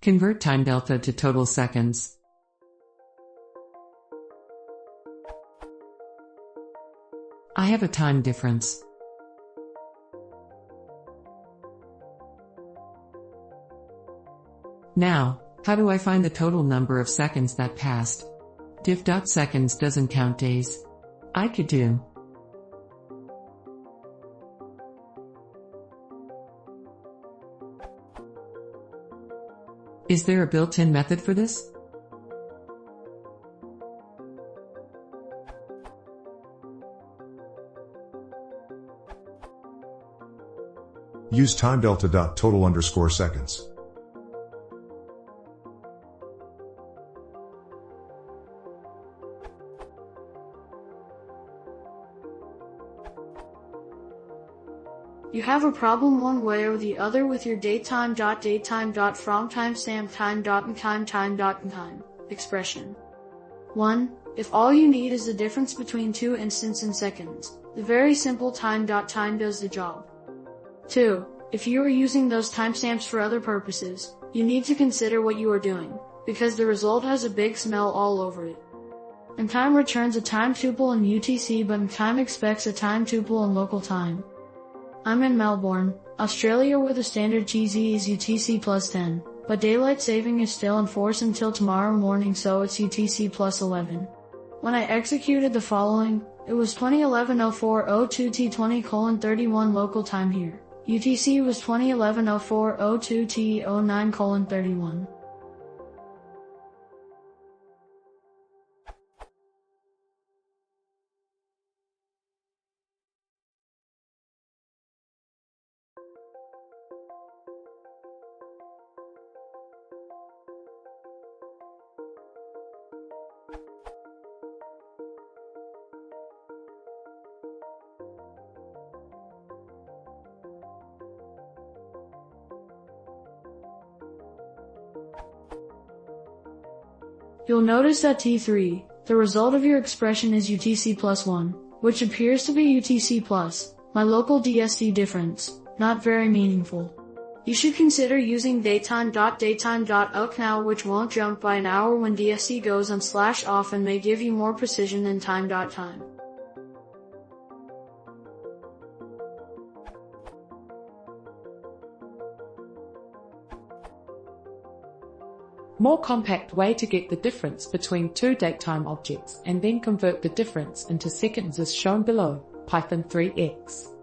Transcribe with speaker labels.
Speaker 1: Convert time delta to total seconds. I have a time difference. Now, how do I find the total number of seconds that passed? Diff.seconds doesn't count days. I could do Is there a built-in method for this?
Speaker 2: Use timedelta.total_seconds.
Speaker 3: You have a problem one way or the other with your datetime.datetime.from-time.and-time expression. 1. If all you need is the difference between two instants in seconds, the very simple time.time does the job. 2. If you are using those timestamps for other purposes, you need to consider what you are doing, because the result has a big smell all over it. And time returns a time tuple in UTC, but time expects a time tuple in local time. I'm in Melbourne, Australia, where the standard TZ is UTC plus 10, but daylight saving is still in force until tomorrow morning, so it's UTC plus 11. When I executed the following, it was 2011-04-02 T20:31 local time here. UTC was 2011-04-02 T09:31. You'll notice that T3, the result of your expression, is UTC plus 1, which appears to be UTC plus my local DST difference, not very meaningful. You should consider using datetime.datetime.oak now, which won't jump by an hour when DST goes on /off and may give you more precision than time.time.
Speaker 4: More compact way to get the difference between two datetime objects and then convert the difference into seconds is shown below, Python 3x.